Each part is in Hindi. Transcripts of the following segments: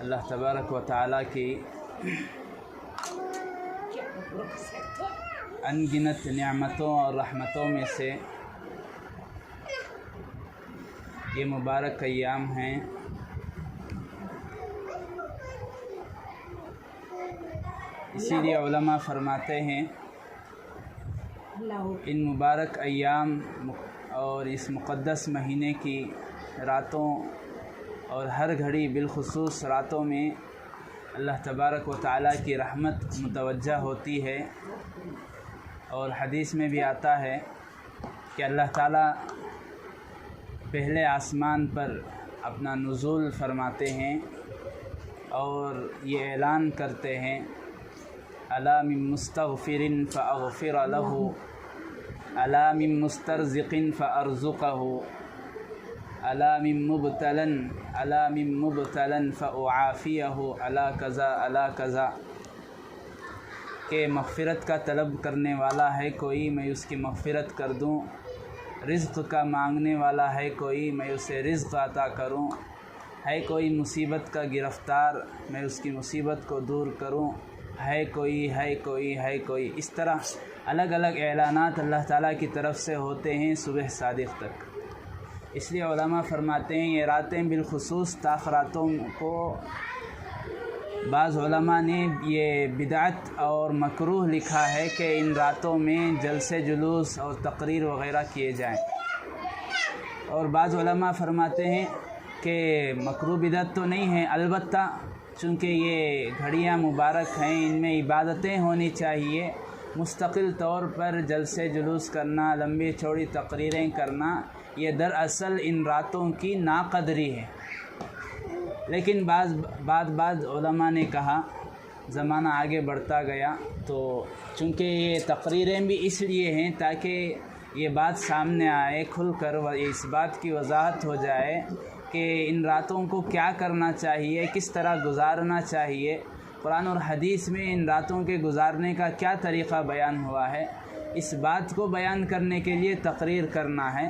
अल्लाह तबारक व तआला की अनगिनत नियामतों और रहमतों में से ये मुबारक अय्याम हैं। इसीलिए उलमा फरमाते हैं इन मुबारक अय्याम और इस मुक़द्दस महीने की रातों और हर घड़ी बिलखुसूस रातों में अल्लाह तबारक व तआला की रहमत मुतवज्जा होती है। और हदीस में भी आता है कि अल्लाह ताला पहले आसमान पर अपना नुज़ूल फरमाते हैं और ये ऐलान करते हैं अला मिन मुस्तग़फ़िरिन फ़अग़फ़िर लहू अला मिन मुस्तरज़िक़िन फ़अरज़ुक़हू अला मिन मुब्तलन फ़अआफ़ियहू अला कज़ा के मग़फ़िरत का तलब करने वाला है कोई, मैं उसकी मग़फ़िरत कर दूँ। रिज़्क़ का मांगने वाला है कोई, मैं उसे रिज़्क़ अता करूँ। है कोई मुसीबत का गिरफ़्तार, मैं उसकी मुसीबत को दूर करूँ। है कोई इस तरह अलग अलग ऐलानात अल्लाह ताला की तरफ से होते हैं सुबह सादिक़ तक। इसलिए उलमा फरमाते हैं ये रातें बिलखुसूस ताख़रातों को बाज़ उलमा ने ये बिदअत और मकरूह लिखा है कि इन रातों में जलसे जुलूस और तकरीर वग़ैरह किए जाएं। और बाज़ उलमा फरमाते हैं कि मकरूह बिदअत तो नहीं है, अलबत्ता चूँकि ये घड़ियाँ मुबारक हैं इनमें इबादतें होनी चाहिए। मुस्तकिल तौर पर जलसे जुलूस करना, लंबी चौड़ी तकरीरें करना, ये दरअसल इन रातों की नाक़दरी है। लेकिन बाज़ उलमा ने कहा ज़माना आगे बढ़ता गया तो चूँकि ये तकरीरें भी इसलिए हैं ताकि ये बात सामने आए खुलकर इस बात की वजाहत हो जाए कि इन रातों को क्या करना चाहिए, किस तरह गुजारना चाहिए। कुरान और हदीस में इन रातों के गुजारने का क्या तरीक़ा बयान हुआ है, इस बात को बयान करने के लिए तकरीर करना है।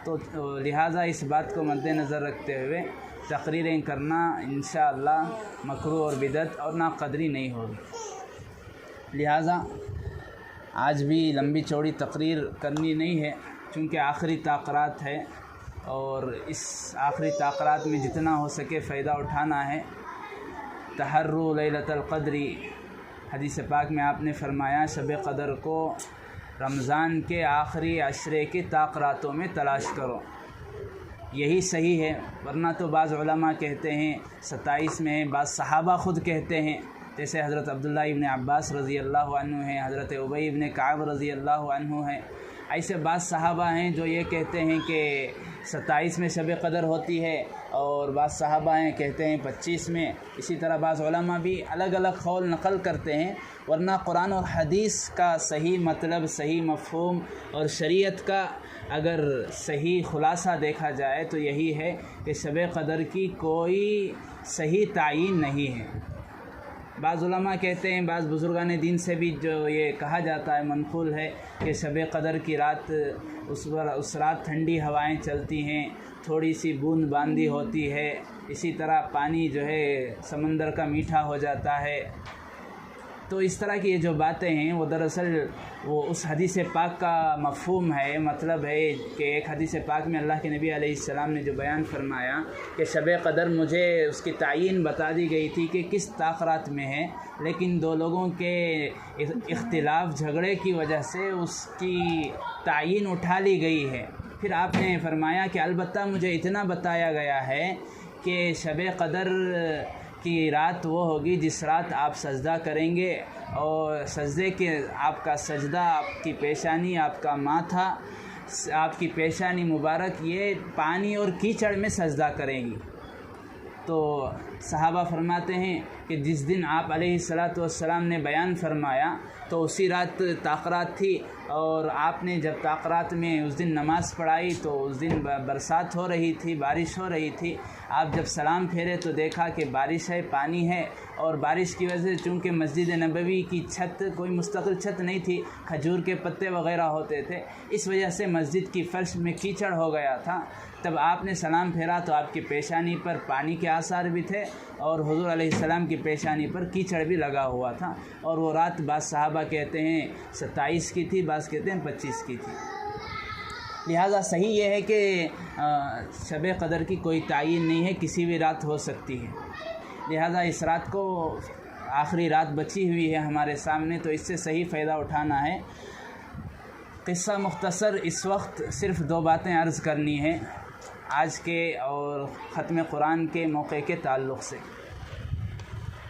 तो लिहाजा इस बात को मद्देनज़र रखते हुए तकरीरें करना इंशाअल्लाह मकरूह और बिदअत और नाक़दरी नहीं होगी। लिहाजा आज भी लंबी चौड़ी तकरीर करनी नहीं है क्योंकि आखिरी ताक़रात है और इस आखिरी ताक़रात में जितना हो सके फ़ायदा उठाना है। तहर्रू लैलतुल क़द्री, हदीस पाक में आपने फरमाया शब क़द्र को रमज़ान के आखिरी अशरे के ताक़रातों में तलाश करो, यही सही है। वरना तो बाज़ उलमा कहते हैं 27 में है, बाज़ सहाबा ख़ुद कहते हैं जैसे हज़रत अब्दुल्लाह इब्न अब्बास रज़ी अल्लाह अन्हु हैं, हज़रत उबई इब्न काब रज़ी अल्लाह अन्हु हैं। ऐसे बाज़ सहाबा हैं जो ये कहते हैं कि 27 में शब क़द्र होती है और बाज़ सहाबा हैं कहते हैं 25 में। इसी तरह बाज़ उलमा भी अलग अलग क़ौल नक़ल करते हैं। वरना कुरान और हदीस का सही मतलब, सही मफ़हूम और शरीयत का अगर सही ख़ुलासा देखा जाए तो यही है कि शब क़द्र की कोई सही तायीन नहीं है। बाज़ उलमा कहते हैं, बाज़ बुज़ुर्गान दीन से भी जो ये कहा जाता है मनक़ूल है कि शब क़द्र की रात उस रात ठंडी हवाएं चलती हैं, थोड़ी सी बूंदबांदी होती है, इसी तरह पानी जो है समंदर का मीठा हो जाता है। तो इस तरह की ये जो बातें हैं वो दरअसल वो उस हदीस पाक का मफ़हूम है, मतलब है कि एक हदीस पाक में अल्लाह के नबी अलैहिस्सलाम ने जो बयान फरमाया कि शब क़दर मुझे उसकी तायीन बता दी गई थी कि किस ताक़रात में है, लेकिन दो लोगों के इख्तिलाफ़ झगड़े की वजह से उसकी तायीन उठा ली गई है। फिर आपने फरमाया कि अलबत्ता मुझे इतना बताया गया है कि शब क़दर की रात वो होगी जिस रात आप सजदा करेंगे और सजदे के आपका सजदा, आपकी पेशानी, आपका माथा, आपकी पेशानी मुबारक ये पानी और कीचड़ में सजदा करेंगी। तो सहाबा फरमाते हैं कि जिस दिन आप अलैहिस्सलातु वस्सलाम ने बयान फरमाया तो उसी रात ताक़रात थी, और आपने जब ताक़रात में उस दिन नमाज़ पढ़ाई तो उस दिन बरसात हो रही थी, बारिश हो रही थी। आप जब सलाम फेरे तो देखा कि बारिश है, पानी है, और बारिश की वजह से चूँकि मस्जिद नबवी की छत कोई मुस्तकिल छत नहीं थी, खजूर के पत्ते वग़ैरह होते थे, इस वजह से मस्जिद की फ़र्श में कीचड़ हो गया था। तब आपने सलाम फेरा तो आपकी पेशानी पर पानी के आसार भी थे और हुज़ूर अलैहिस्सलाम की पेशानी पर कीचड़ भी लगा हुआ था। और वो रात बाज़ सहाबा कहते हैं 27 की थी, बाज़ कहते हैं 25 की थी। लिहाजा सही ये है कि शब क़दर की कोई तायीन नहीं है, किसी भी रात हो सकती है। लिहाजा इस रात को आखिरी रात बची हुई है हमारे सामने, तो इससे सही फ़ायदा उठाना है। क़िस्सा मुख्तसर इस वक्त सिर्फ़ 2 बातें अर्ज़ करनी है आज के और ख़त्म कुरान के मौके के ताल्लुक़ से।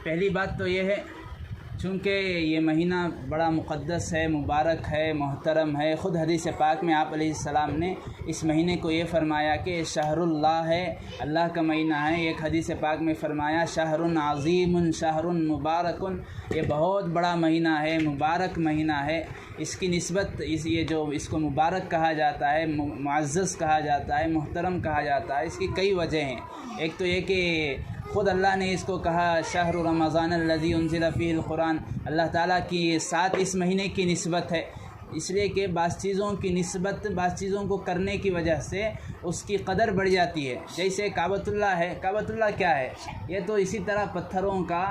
पहली बात तो ये है, चूँकि ये महीना बड़ा मुक़द्दस है, मुबारक है, मोहतरम है। ख़ुद हदीस पाक में आप अलैहिस्सलाम ने इस महीने को ये फ़रमाया कि शहरुल्लाह है, अल्लाह का महीना है। एक हदीस पाक में फ़रमाया शहरुन अज़ीमुन शहरुन मुबारकुन, ये बहुत बड़ा महीना है, मुबारक महीना है। इसकी निस्बत ये जो इसको मुबारक कहा जाता है, मुअज़्ज़ज़ कहा जाता है, मुहतरम कहा जाता है, इसकी कई वजह हैं। एक तो ये कि ख़ुद अल्लाह ने इसको कहा शहरु रमज़ान अल्लज़ी उनज़िला फ़ीहिल क़ुरान, अल्लाह ताला की साथ इस महीने की निस्बत है, इसलिए कि बाज़ चीज़ों की निस्बत बाज़ चीज़ों को करने की वजह से उसकी कदर बढ़ जाती है। जैसे काबतुल्लाह है, काबतुल्लाह क्या है? ये तो इसी तरह पत्थरों का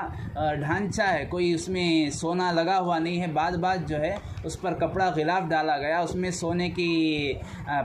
ढांचा है, कोई उसमें सोना लगा हुआ नहीं है। बाद जो है उस पर कपड़ा गिलाफ डाला गया, उसमें सोने की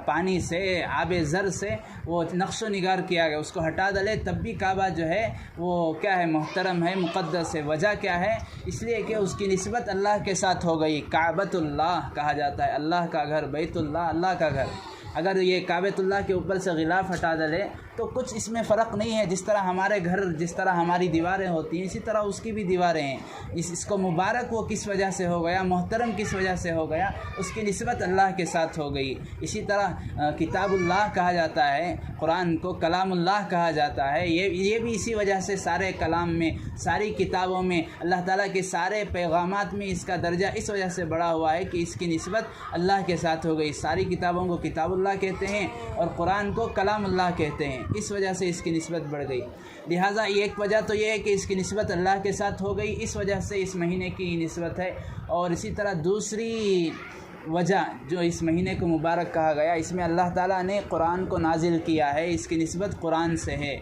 पानी से, आबे ज़र से वो नक्शो निगार किया गया, उसको हटा डाले तब भी काबा जो है वो क्या है, मोहतरम है, मुक़द्दस है। वजह क्या है? इसलिए कि उसकी निस्बत अल्लाह के साथ हो गई। काबतुल्लाह कहा जाता है, अल्लाह का घर, बैतुल्लाह अल्लाह का घर। अगर ये काबतुल्लाह के ऊपर से गिलाफ हटा डाले तो कुछ इसमें फ़र्क नहीं है। जिस तरह हमारे घर, जिस तरह हमारी दीवारें होती हैं, इसी तरह उसकी भी दीवारें हैं। इसको मुबारक वो किस वजह से हो गया, मोहतरम किस वजह से हो गया? उसकी निस्बत अल्लाह के साथ हो गई। इसी तरह किताबुल्लाह कहा जाता है, कुरान को कलामुल्लाह कहा जाता है। ये भी इसी वजह से सारे कलाम में, सारी किताबों में, अल्लाह ताला के सारे पैगामात में इसका दर्जा इस वजह से बढ़ा हुआ है कि इसकी निस्बत अल्लाह के साथ हो गई। सारी किताबों को किताबुल्लाह कहते हैं और कुरान को कलामुल्लाह कहते हैं, इस वजह से इसकी निस्बत बढ़ गई। लिहाजा एक वजह तो ये है कि इसकी निस्बत अल्लाह के साथ हो गई, इस वजह से इस महीने की निस्बत है। और इसी तरह दूसरी वजह जो इस महीने को मुबारक कहा गया, इसमें अल्लाह ताला ने कुरान को नाजिल किया है, इसकी निस्बत कुरान से है।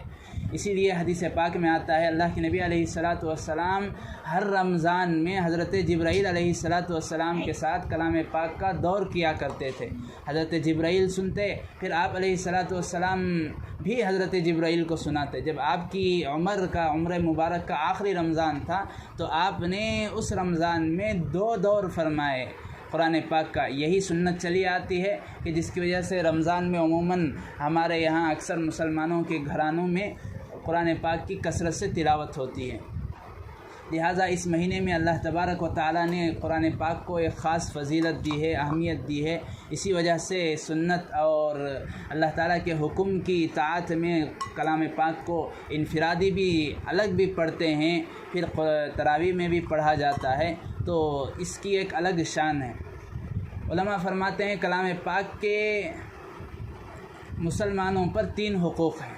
इसीलिए हदीस पाक में आता है अल्लाह के नबी अलैहिस्सलातु वस्सलाम हर रमज़ान में हज़रत जिब्राईल अलैहिस्सलातु वस्सलाम के साथ कलाम पाक का दौर किया करते थे। हज़रत जिब्राईल सुनते, फिर आप अलैहिस्सलातु वस्सलाम भी हज़रत जिब्राईल को सुनाते। जब आपकी उम्र मुबारक का आखिरी रमज़ान था तो आपने उस रमज़ान में 2 दौर फरमाए कुरान पाक का। यही सुन्नत चली आती है कि जिसकी वजह से रमज़ान में अमूमन हमारे यहाँ अक्सर मुसलमानों के घरानों में कुरान पाक की कसरत से तिलावत होती है। लिहाजा इस महीने में अल्लाह तबारक व तआला ने कुरान पाक को एक ख़ास फ़जीलत दी है, अहमियत दी है। इसी वजह से सुन्नत और अल्लाह ताला के हुक्म की इताअत में कलाम पाक को इनफरादी भी अलग भी पढ़ते हैं, फिर तरावी में भी पढ़ा जाता है, तो इसकी एक अलग शान है। उलमा फरमाते हैं कलाम पाक के मुसलमानों पर 3 हुकूक़ हैं।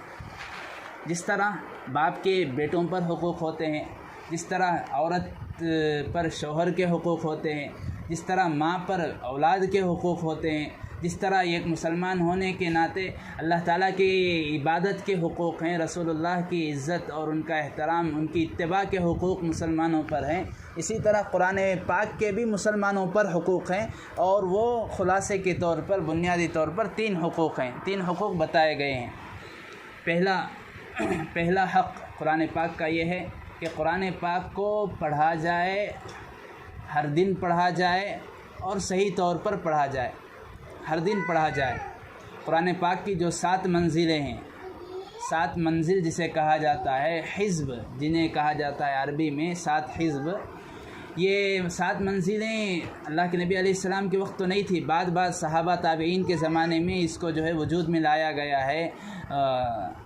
जिस तरह बाप के बेटों पर हुकूक़ होते हैं, जिस तरह औरत पर शौहर के हुकूक़ होते हैं, जिस तरह माँ पर औलाद के हुकूक़ होते हैं, जिस तरह एक मुसलमान होने के नाते अल्लाह ताला की इबादत के हुकूक़ हैं, रसूलुल्लाह की इज़्ज़त और उनका एहतराम, उनकी इत्तिबा के हुकूक़ मुसलमानों पर हैं, इसी तरह कुरान पाक के भी मुसलमानों पर हुकूक़ हैं। और वो खुलासे के तौर पर, बुनियादी तौर पर 3 हुकूक़ हैं, 3 हुकूक़ बताए गए हैं। पहला हक़ कुरान पाक का ये है कि कुरान पाक को पढ़ा जाए, हर दिन पढ़ा जाए और सही तौर पर पढ़ा जाए, हर दिन पढ़ा जाए। कुरान पाक की जो 7 मंजिलें हैं, 7 मंजिल जिसे कहा जाता है, हिज़्ब जिन्हें कहा जाता है अरबी में, 7 हिज़्ब, ये 7 मंजिलें अल्लाह के नबी अलैहिस्सलाम के वक्त तो नहीं थी, बाद सहाबा ताबईन के ज़माने में इसको जो है वजूद में लाया गया है,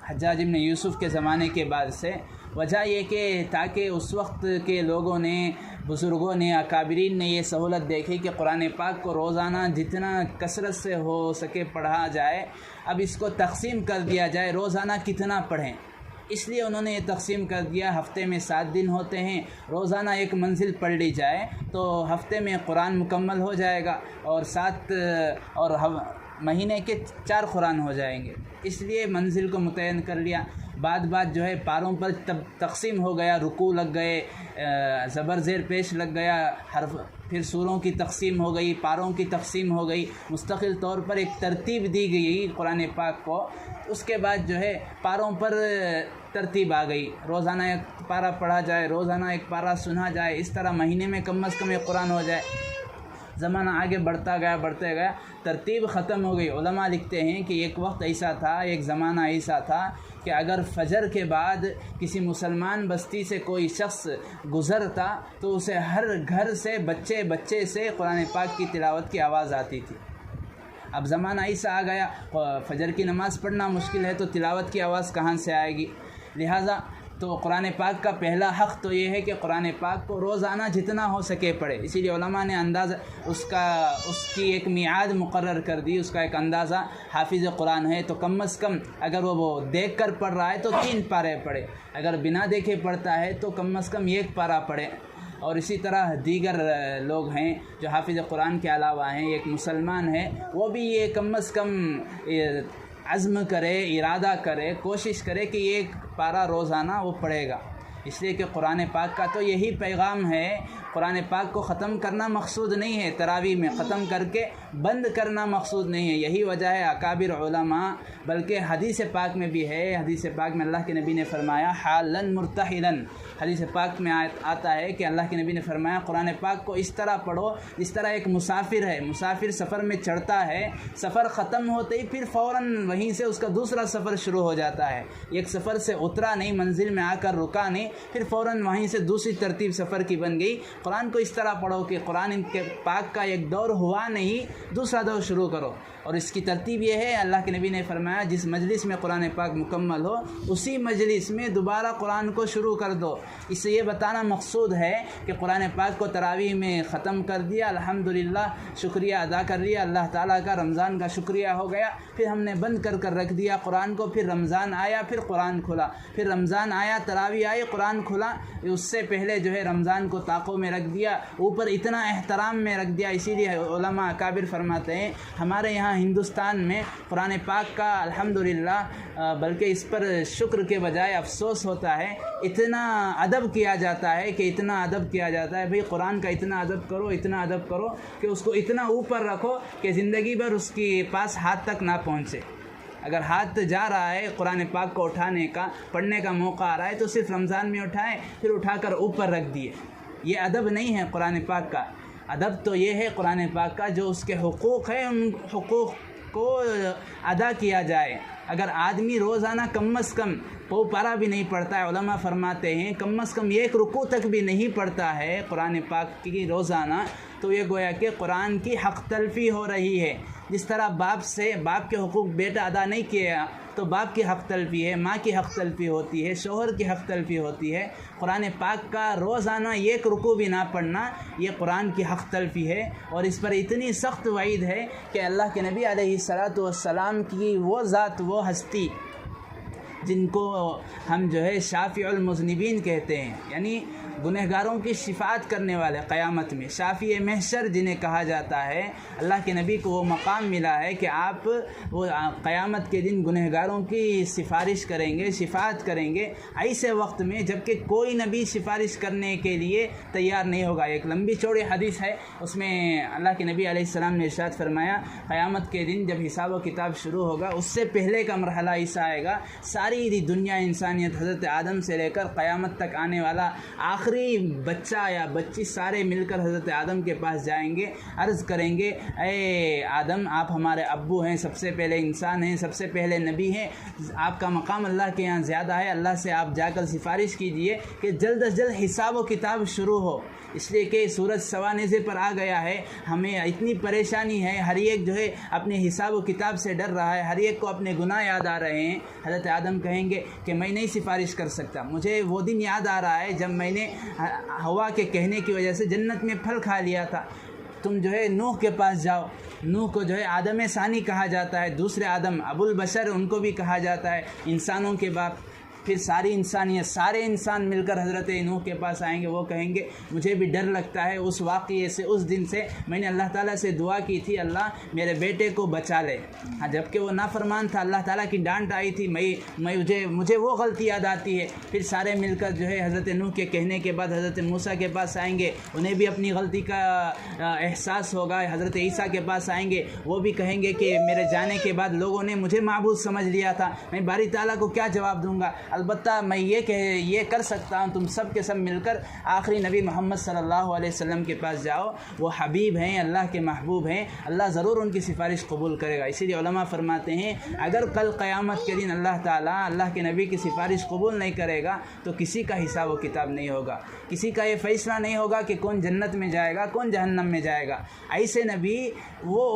हज्जाज इब्न यूसुफ़ के ज़माने के बाद से। वजह ये कि ताकि उस वक्त के लोगों ने, बुज़ुर्गों ने, अकाबिरीन ने ये सहूलत देखी कि कुरान पाक को रोज़ाना जितना कसरत से हो सके पढ़ा जाए, अब इसको तक़सीम कर दिया जाए, रोज़ाना कितना पढ़ें। इसलिए उन्होंने ये तक़सीम कर दिया, हफ़्ते में 7 दिन होते हैं, रोज़ाना एक मंजिल पढ़ ली जाए तो हफ़्ते में कुरान मुकम्मल हो जाएगा और 7 और महीने के 4 कुरान हो जाएंगे। इसलिए मंजिल को मुतय्यन कर लिया। बाद जो है पारों पर तब तक़सीम हो गया, रुकू लग गए, ज़बर ज़ेर पेश लग गया, हर्फ, फिर सूरों की तक़सीम हो गई, पारों की तक़सीम हो गई, मुस्तक़िल तौर पर एक तरतीब दी गई कुरान पाक को। उसके बाद जो है पारों पर तरतीब आ गई, रोज़ाना एक पारा पढ़ा जाए, रोज़ाना एक पारा सुना जाए, इस तरह महीने में कम अज़ कम एक कुरान हो जाए। ज़माना आगे बढ़ता गया, तरतीब ख़त्म हो गई। उलमा लिखते हैं कि एक वक्त ऐसा था, एक ज़माना ऐसा था कि अगर फ़जर के बाद किसी मुसलमान बस्ती से कोई शख्स गुज़रता तो उसे हर घर से, बच्चे से कुरान पाक की तिलावत की आवाज़ आती थी। अब ज़माना ऐसा आ गया, फ़जर की नमाज़ पढ़ना मुश्किल है तो तिलावत की आवाज़ कहाँ से आएगी। लिहाजा तो कुरान पाक का पहला हक़ तो ये है कि कुरान पाक को रोज़ाना जितना हो सके पढ़े। इसीलिए उलमा ने अंदाज़ा उसकी एक मियाद मुकर्रर कर दी, उसका एक अंदाज़ा, हाफिज़ कुरान है तो कम अज़ कम अगर वो देख कर पढ़ रहा है तो 3 पारे पढ़े, अगर बिना देखे पढ़ता है तो कम अज़ कम 1 पारा पढ़े। और इसी तरह दीगर लोग हैं जो हाफिज़ कुरान के अलावा हैं, एक मुसलमान है, वो भी ये कम अज़ कम अज़्म करे, इरादा करे, कोशिश करे कि एक पारा रोज़ाना वो पढ़ेगा। इसलिए कि कुरान पाक का तो यही पैगाम है। कुरान पाक को ख़त्म करना मकसूद नहीं है, तरावी में ख़त्म करके बंद करना मकसूद नहीं है। यही वजह है अकाबिर उलमा, बल्कि हदीस पाक में भी है, हदीस पाक में अल्लाह के नबी ने फरमाया हालन मुर्तहिलन, हदीस पाक में आता है कि अल्लाह के नबी ने फरमाया कुरान पाक को इस तरह पढ़ो जिस तरह एक मुसाफिर है, मुसाफिर सफ़र में चढ़ता है, सफ़र ख़त्म होते ही फिर फ़ौरन वहीं से उसका दूसरा सफ़र शुरू हो जाता है। एक सफ़र से उतरा नहीं, मंजिल में आकर रुका नहीं, फिर फ़ौरन वहीं से दूसरी तरतीब सफ़र की बन गई। कुरान को इस तरह पढ़ो कि कुरान के पाक का एक दौर हुआ नहीं, दूसरा दौर शुरू करो। और इसकी तरतीब ये है, अल्लाह के नबी ने फरमाया जिस मजलिस में कुरान पाक मुकम्मल हो उसी मजलिस में दोबारा कुरान को शुरू कर दो। इससे ये बताना मकसूद है कि कुरान पाक को तरावीह में ख़त्म कर दिया, अल्हम्दुलिल्लाह, शुक्रिया अदा कर लिया अल्लाह ताला का, रमज़ान का शुक्रिया हो गया, फिर हमने बंद कर रख दिया कुरान को, फिर रमज़ान आया, फिर कुरान खुला, फिर रमज़ान आया, तरावीह आई, कुरान खुला। उससे पहले जो है रमज़ान को ताक़ों में रख दिया, ऊपर इतना एहतराम में रख दिया। इसीलिए उलमा अकाबिर फरमाते हैं हमारे यहाँ हिंदुस्तान में कुरान पाक का अल्हम्दुलिल्लाह, बल्कि इस पर शुक्र के बजाय अफसोस होता है, इतना अदब किया जाता है कि इतना अदब किया जाता है, भाई कुरान का इतना अदब करो, इतना अदब करो कि उसको इतना ऊपर रखो कि ज़िंदगी भर उसके पास हाथ तक ना पहुँचे। अगर हाथ जा रहा है कुरान पाक को उठाने का, पढ़ने का मौका आ रहा है तो सिर्फ रमज़ान में उठाएं, फिर उठाकर ऊपर रख दिए। ये अदब नहीं है कुरान पाक का। अदब तो ये है कुरान पाक का जो उसके हुकूक़ है, उन हुकूक़ को अदा किया जाए। अगर आदमी रोज़ाना कम अज़ कम पौ पारा भी नहीं पढ़ता है, उलमा फरमाते हैं कम अज़ कम 1 रुकू तक भी नहीं पढ़ता है कुरान पाक की रोज़ाना, तो ये गोया कि कुरान की हक़ तलफ़ी हो रही है। जिस तरह बाप के हुकूक़ बेटा अदा नहीं किया तो बाप की हक़ तलफ़ी है, माँ की हक़ तलफ़ी होती है, शोहर की हक़ तलफ़ी होती है। कुरान पाक का रोज़ाना 1 रुकू भी ना पढ़ना ये कुरान की हक़ तलफ़ी है। और इस पर इतनी सख्त वईद है कि अल्लाह के नबी अलैहिस्सलातु वस्सलाम की वो ज़ात, वो हस्ती जिनको हम जो है शाफ़िउल मुज़निबीन कहते हैं, यानी गुनहगारों की शिफात करने वाले क़यामत में, शाफ़ी महशर जिन्हें कहा जाता है, अल्लाह के नबी को वो मकाम मिला है कि आप वो क़यामत के दिन गुनहगारों की सिफारिश करेंगे, शिफात करेंगे ऐसे वक्त में जबकि कोई नबी सिफारिश करने के लिए तैयार नहीं होगा। एक लंबी चौड़ी हदीस है, उसमें अल्लाह के नबी अलैहिस्सलाम ने इरशाद फरमाया, क़यामत के दिन जब हिसाब व किताब शुरू होगा उससे पहले का मरहला ऐसा आएगा, सारी दुनिया इंसानियत हज़रत आदम से लेकर क़यामत तक आने वाला आखिरी बच्चा या बच्ची सारे मिलकर हज़रत आदम के पास जाएंगे, अर्ज़ करेंगे, ए आदम आप हमारे अब्बू हैं, सबसे पहले इंसान हैं, सबसे पहले नबी हैं, आपका मकाम अल्लाह के यहाँ ज़्यादा है, अल्लाह से आप जाकर सिफारिश कीजिए कि जल्द अज जल्द हिसाब व किताब शुरू हो। इसलिए कि सूरज सवानेज़े पर आ गया है, हमें इतनी परेशानी है, हर एक जो है अपने हिसाब व किताब से डर रहा है, हर एक को अपने गुनाह याद आ रहे हैं। हज़रत आदम कहेंगे कि मैं नहीं सिफारिश कर सकता, मुझे वो दिन याद आ रहा है जब मैंने हवा के कहने की वजह से जन्नत में फल खा लिया था। तुम जो है नूह के पास जाओ, नूह को जो है आदम सानी कहा जाता है, दूसरे आदम अबुल बशर उनको भी कहा जाता है, इंसानों के बाप। फिर सारी इंसानियत, सारे इंसान मिलकर हज़रत नूह के पास आएंगे, वो कहेंगे मुझे भी डर लगता है उस वाक़ये से, उस दिन से मैंने अल्लाह ताला से दुआ की थी, अल्लाह मेरे बेटे को बचा ले। हाँ, जबकि वो नाफरमान था, अल्लाह ताला की डांट आई थी, मुझे वो गलती याद आती है। फिर सारे मिलकर जो है हज़रत नूह के कहने के बाद हज़रत मूसा के पास आएंगे, उन्हें भी अपनी गलती का एहसास होगा। हज़रत ईसा के पास आएंगे, वो भी कहेंगे कि मेरे जाने के बाद लोगों ने मुझे माबूद समझ लिया था, मैं बारी ताला को क्या जवाब दूँगा। अलबत्ता मैं ये कर सकता हूँ, तुम सब के सब मिलकर आखिरी नबी मोहम्मद सल्लल्लाहु अलैहि वसल्लम के पास जाओ, वो हबीब हैं, अल्लाह के महबूब हैं, अल्लाह ज़रूर उनकी सिफारिश कबूल करेगा। इसीलिए उलमा फरमाते हैं अगर कल क़यामत के दिन अल्लाह ताला अल्लाह के नबी की सिफारिश कबूल नहीं करेगा तो किसी का हिसाब व किताब नहीं होगा, किसी का ये फ़ैसला नहीं होगा कि कौन जन्नत में जाएगा कौन जहन्नम में जाएगा। ऐसे नबी वो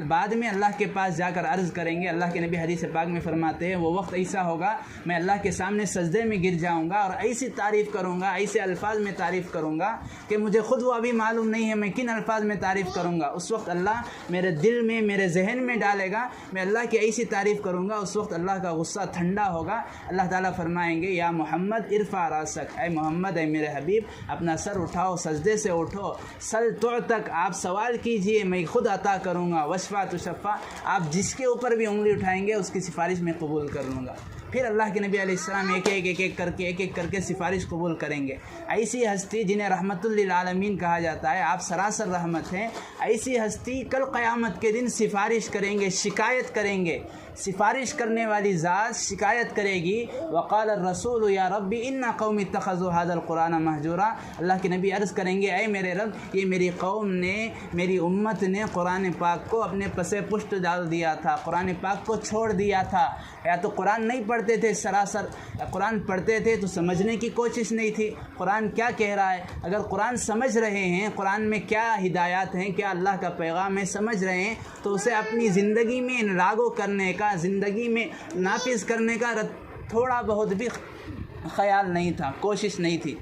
बाद में अल्लाह के पास जाकर अर्ज़ करेंगे। अल्लाह के नबी हदीस पाक में फरमाते हैं वो वक्त ऐसा होगा मैं अल्लाह के सामने सजदे में गिर जाऊंगा और ऐसी तारीफ़ करूंगा, ऐसे अल्फाज में तारीफ़ करूंगा कि मुझे ख़ुद वो अभी मालूम नहीं है मैं किन अल्फाज में तारीफ़ करूंगा। उस वक्त अल्लाह मेरे दिल में, मेरे जहन में डालेगा, मैं अल्लाह की ऐसी तारीफ़ करूंगा। उस वक्त अल्लाह का गुस्सा ठंडा होगा। अल्लाह ताला फरमाएंगे या मोहम्मद इरफा रासक, ऐ मोहम्मद, ऐ मेरे हबीब, अपना सर उठाओ, सजदे से उठो, सल तो तक आप सवाल कीजिए, मैं खुद अता करूँगा, वशफ़ा तुशफ़ा, आप जिसके ऊपर भी उंगली उठाएंगे उसकी सिफारिश में कबूल कर लूँगा। फिर अल्लाह के नबी अलैहिस्सलाम एक एक करके सिफारिश कबूल करेंगे। ऐसी हस्ती जिन्हें रहमतुल लिल आलमीन कहा जाता है, आप सरासर रहमत हैं, ऐसी हस्ती कल क़यामत के दिन सिफारिश करेंगे, शिकायत करेंगे। सिफारिश करने वाली ज़ात शिकायत करेगी, वक़ाल रसूल या रब्बी इन्ना कौमी इत्तख़ज़ू हाज़ल कुरान महजूरा। अल्लाह के नबी अर्ज़ करेंगे, ऐ मेरे रब, ये मेरी कौम ने, मेरी उम्मत ने कुरान पाक को अपने पसे पुष्ट डाल दिया था, कुरान पाक को छोड़ दिया था। या तो कुरान नहीं पढ़ते थे सरासर, कुरान पढ़ते थे तो समझने की कोशिश नहीं थी कुरान क्या कह रहा है। अगर कुरान समझ रहे हैं, कुरान में क्या हिदायत हैं, क्या अल्लाह का पैगाम है, समझ रहे हैं, तो उसे अपनी ज़िंदगी में लागू करने का, ज़िंदगी में नाफिज़ करने का थोड़ा बहुत भी ख़याल नहीं था, कोशिश नहीं थी।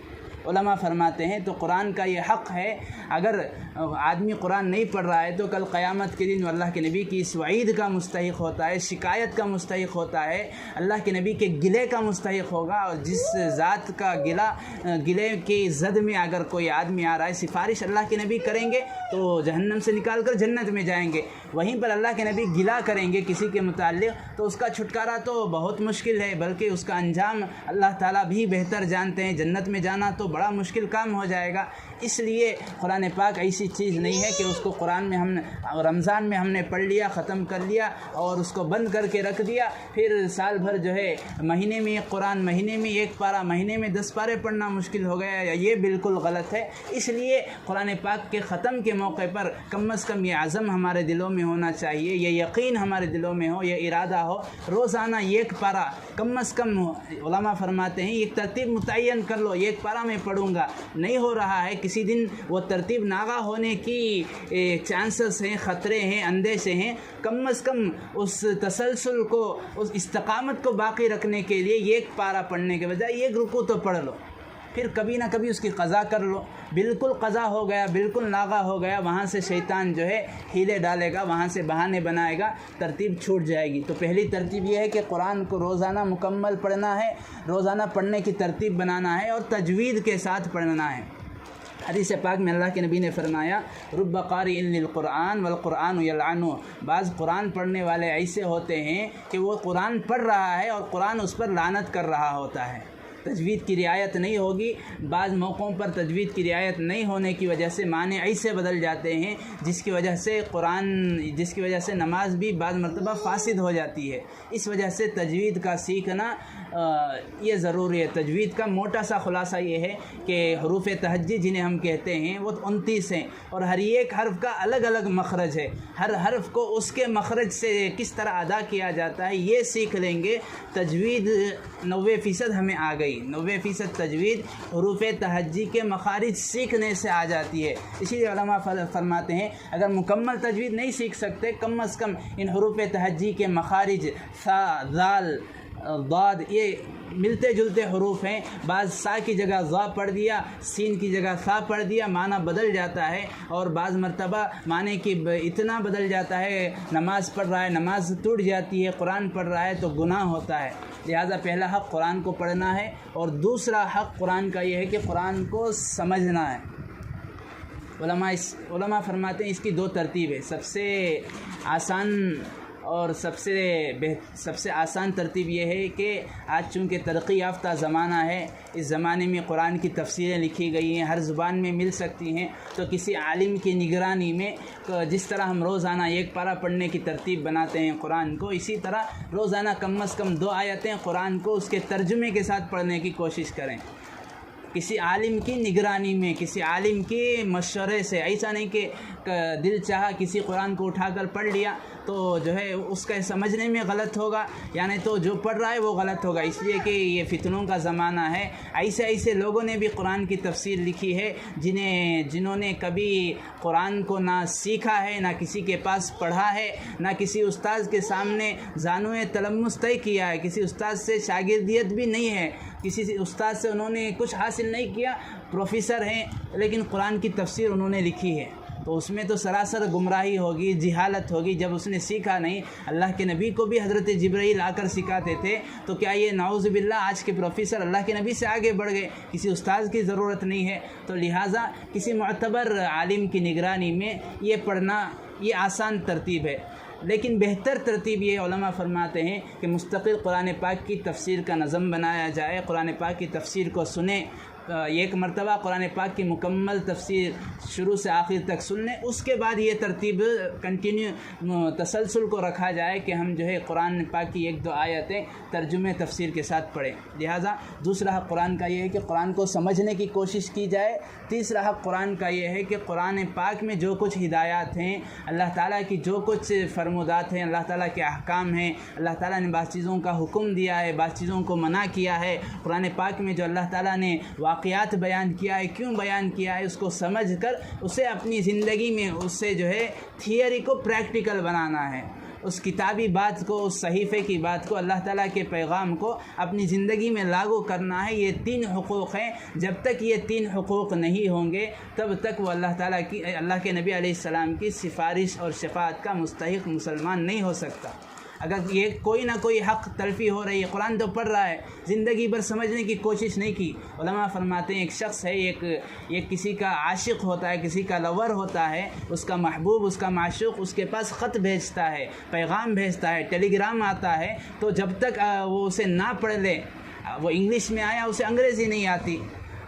उलमा फरमाते हैं तो कुरान का ये हक़ है, अगर आदमी कुरान नहीं पढ़ रहा है तो कल क़यामत के दिन अल्लाह के नबी की इस वईद का मुस्तहिक़ होता है, शिकायत का मुस्तहिक़ होता है, अल्लाह के नबी के गिले का मुस्तहिक़ होगा। और जिस ज़ात का गिले की ज़द में अगर कोई आदमी आ रहा है, सिफारिश अल्लाह के नबी करेंगे तो जहन्नम से निकाल कर जन्नत में जाएंगे, वहीं पर अल्लाह के नबी गिला करेंगे किसी के मुताल्लिक़ तो उसका छुटकारा तो बहुत मुश्किल है, बल्कि उसका अंजाम अल्लाह ताला भी बेहतर जानते हैं। जन्नत में जाना तो बड़ा मुश्किल काम हो जाएगा। इसलिए कुरान पाक ऐसी चीज़ नहीं है कि उसको कुरान में हमने रमज़ान में हमने पढ़ लिया, ख़त्म कर लिया और उसको बंद करके रख दिया, फिर साल भर जो है महीने में एक कुरान, महीने में एक पारा, महीने में 10 पारे पढ़ना मुश्किल हो गया। ये बिल्कुल गलत है। इसलिए कुरान पाक के ख़त्म के मौके पर कम अज़ कम ये आज़म हमारे दिलों में होना चाहिए, ये यकीन हमारे दिलों में हो, ये इरादा हो, रोज़ाना एक पारा कम अज़ कम। उलमा फरमाते हैं एक तरतीब मुतय्यन कर लो, एक पारा मैं पढ़ूँगा, नहीं हो रहा है किसी दिन वो तरतीब नागा होने की चांसेस हैं, ख़तरे हैं, अंदेशे हैं, कम अज़ कम उस तसलसल को, उस इस्तकामत को बाकी रखने के लिए एक पारा पढ़ने के बजाय एक रुकू तो पढ़ लो, फिर कभी ना कभी उसकी क़ज़ा कर लो। बिल्कुल क़ज़ा हो गया, बिल्कुल नागा हो गया, वहाँ से शैतान जो है हीले डालेगा, वहाँ से बहाने बनाएगा, तरतीब छूट जाएगी। तो पहली तरतीब ये है कि कुरान को रोज़ाना मुकम्मल पढ़ना है, रोज़ाना पढ़ने की तरतीब बनाना है और तजवीद के साथ पढ़ना है। हदीस पाक में अल्लाह के नबी ने फरमाया, रुब्ब क़ारिइन लिल क़ुरआन वल क़ुरआन यलअनु, बाज़ कुरान पढ़ने वाले ऐसे होते हैं कि वो कुरान पढ़ रहा है और कुरान उस पर लानत कर रहा होता है। तजवीद की रियायत नहीं होगी, बाज़ मौक़ों पर तजवीद की रियायत नहीं होने की वजह से माने ऐसे बदल जाते हैं जिसकी वजह से नमाज भी बाज़ मरतबा फ़ासिद हो जाती है। इस वजह से तजवीद का सीखना ये ज़रूरी है। तजवीद का मोटा सा ख़ुलासा ये है कि हरूफ तहज्जी जिन्हें हम कहते हैं वो 29 हैं और हर एक हर्फ का अलग अलग मखरज है। हर हर्फ को उसके मखरज से किस तरह अदा किया जाता है ये सीख लेंगे। तजवीद 90% हमें आ गई। 90% तजवीद हरूफ तहज्जी के मखारिज सीखने से आ जाती है। इसीलिए उलमा फरमाते हैं अगर मुकम्मल तजवीद नहीं सीख सकते, कम अज़ कम इन हरूफ तहज्जी के मखारिज सा, ज़ाल, दाद ये मिलते जुलते हरूफ हैं। बाज़ सा की जगह ज़ा पढ़ दिया, सीन की जगह सा पढ़ दिया, माना बदल जाता है। और बाज़ मरतबा माने कि इतना बदल जाता है, नमाज़ पढ़ रहा है, नमाज टूट जाती है, कुरान पढ़ रहा है तो गुनाह होता है। लिहाजा पहला हक़ कुरान को पढ़ना है और दूसरा हक़ कुरान का ये है कि कुरान को समझना है। उलमा फरमाते हैं इसकी 2 तरतीब है। सबसे आसान और सबसे आसान तरतीब ये है कि आज चूँकि तरक्की याफ्ता ज़माना है, इस ज़माने में कुरान की तफसीरें लिखी गई हैं, हर ज़ुबान में मिल सकती हैं। तो किसी आलिम की निगरानी में जिस तरह हम रोज़ाना एक पारा पढ़ने की तरतीब बनाते हैं कुरान को, इसी तरह रोज़ाना कम अज़ कम 2 आयतें कुरान को उसके तर्जुमे के साथ पढ़ने की कोशिश करें। किसी आलिम की निगरानी में, किसी आलिम के मशवरे से। ऐसा नहीं कि दिल चाहा किसी कुरान को उठाकर पढ़ लिया तो जो है उसका समझने में गलत होगा, यानी तो जो पढ़ रहा है वो गलत होगा। इसलिए कि ये फितनों का ज़माना है। ऐसे लोगों ने भी कुरान की तफसीर लिखी है जिन्होंने कभी कुरान को ना सीखा है, ना किसी के पास पढ़ा है, ना किसी उस्ताद के सामने ज़ानुए तलम्मुस तय किया है, किसी उस्ताद से शागिर्दियत भी नहीं है, किसी उस्ताद से उन्होंने कुछ हासिल नहीं किया, प्रोफेसर हैं लेकिन कुरान की तफसीर उन्होंने लिखी है। तो उसमें तो सरासर गुमराही होगी, जिहालत होगी जब उसने सीखा नहीं। अल्लाह के नबी को भी हज़रत जिब्राइल आकर सिखाते थे, तो क्या ये नाउज़ बिल्लाह आज के प्रोफेसर अल्लाह के नबी से आगे बढ़ गए? किसी उस्ताद की ज़रूरत नहीं है। तो लिहाजा किसी मुअतबर आलिम की निगरानी में ये पढ़ना ये आसान तरतीब है। लेकिन बेहतर तरतीब ये उलमा फरमाते हैं कि मुस्तक़िल कुरान पाक की तफसीर का नज़म बनाया जाए, कुरान पाक की तफसीर को सुने, एक मरतबा कुरान पाक की मुकम्मल तफसीर शुरू से आखिर तक सुन लें। उसके बाद ये तरतीब कंटिन्यू तसलसल को रखा जाए कि हम जो है कुरान पाक की 1-2 आयतें तर्जुमे तफसीर के साथ पढ़ें। लिहाजा दूसरा हक़ कुरान का ये है कि कुरान को समझने की कोशिश की जाए। तीसरा हक़ कुरान का ये है कि कुरान पाक में जो कुछ हिदायत हैं, अल्लाह ताला की जो कुछ फरमुदात हैं, अल्लाह ताला के अहकाम हैं, अल्लाह ताला ने बाज़ चीज़ों का हुक्म दिया है, बाज़ चीज़ों को मना किया है, कुरान पाक में जो अल्लाह ताला ने वाक़यात बयान किया है, क्यों बयान किया है, उसको समझकर उसे अपनी ज़िंदगी में उससे जो है थियरी को प्रैक्टिकल बनाना है। उस किताबी बात को, उस सहीफ़े की बात को, अल्लाह ताला के पैगाम को अपनी ज़िंदगी में लागू करना है। ये 3 हुकूक़ हैं। जब तक ये 3 हुकूक़ नहीं होंगे तब तक वो अल्लाह के नबी अलैहिस्सलाम की सिफारिश और शफ़ाअत का मुस्तहिक़ मुसलमान नहीं हो सकता। अगर ये कोई ना कोई हक़ तलफ़ी हो रही है, कुरान तो पढ़ रहा है, ज़िंदगी भर समझने की कोशिश नहीं की। उलमा फरमाते हैं एक शख्स है, एक किसी का आशिक़ होता है, किसी का लवर होता है, उसका महबूब, उसका माशूक़ उसके पास ख़त भेजता है, पैगाम भेजता है, टेलीग्राम आता है, तो जब तक वो उसे ना पढ़ ले, वो इंग्लिश में आया उसे अंग्रेज़ी नहीं आती,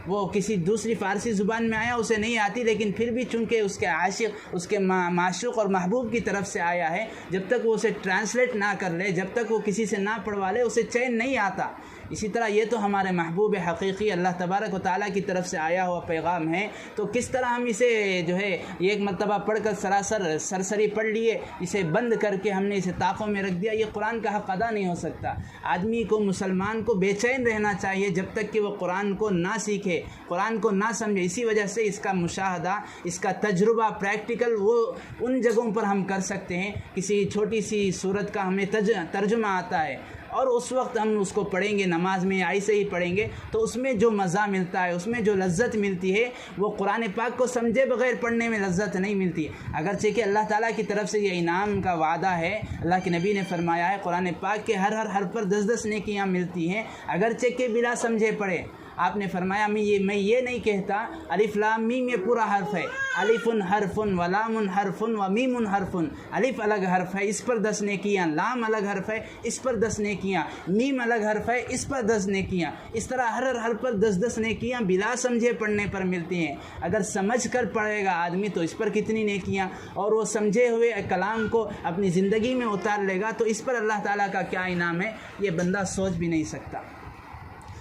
वो किसी दूसरी फ़ारसी ज़ुबान में आया उसे नहीं आती, लेकिन फिर भी चूँकि उसके आशिक़, उसके माशूक़ और महबूब की तरफ से आया है, जब तक वो उसे ट्रांसलेट ना कर ले, जब तक वो किसी से ना पढ़वा ले, उसे चैन नहीं आता। इसी तरह ये तो हमारे महबूब हकीकी अल्लाह तबारक व तआला की तरफ से आया हुआ पैगाम है। तो किस तरह हम इसे जो है एक मरतबा पढ़कर सरासर सरसरी पढ़ लिए, इसे बंद करके हमने इसे ताक़ों में रख दिया, ये कुरान का हक़ अदा नहीं हो सकता। आदमी को, मुसलमान को बेचैन रहना चाहिए जब तक कि वो कुरान को ना सीखे, कुरान को ना समझे। इसी वजह से इसका मुशाहदा, इसका तजुर्बा, प्रैक्टिकल वो उन जगहों पर हम कर सकते हैं। किसी छोटी सी सूरत का हमें तर्जुमा आता है और उस वक्त हम उसको पढ़ेंगे नमाज में ऐसे ही पढ़ेंगे तो उसमें जो मज़ा मिलता है, उसमें जो लज्जत मिलती है, वो कुरान पाक को समझे बगैर पढ़ने में लज्जत नहीं मिलती। अगरचे कि अल्लाह ताला की तरफ से ये इनाम का वादा है, अल्लाह के नबी ने फरमाया है कुरान पाक के हर हर पर 10-10 नेकियां मिलती हैं, अगरचे कि बिला समझे पढ़े। आपने फरमाया मैं ये नहीं कहता अलिफ लाम मीम ये पूरा हर्फ है, अलिफुन हरफुन व लामुन हरफुन व मीमुन हरफुन। अलिफ अलग हर्फ है, इस पर 10 नेकियाँ, लाम अलग हर्फ है, इस पर 10 नेकियाँ, मीम अलग हर्फ है, इस पर 10 नेकियाँ। इस तरह हर हर्फ पर 10-10 नेकियाँ बिला समझे पढ़ने पर मिलती हैं। अगर समझ कर पढ़ेगा आदमी तो इस पर कितनी नेकियाँ, और वो समझे हुए कलाम को अपनी ज़िंदगी में उतार लेगा तो इस पर अल्लाह ताला का क्या इनाम है, ये बंदा सोच भी नहीं सकता।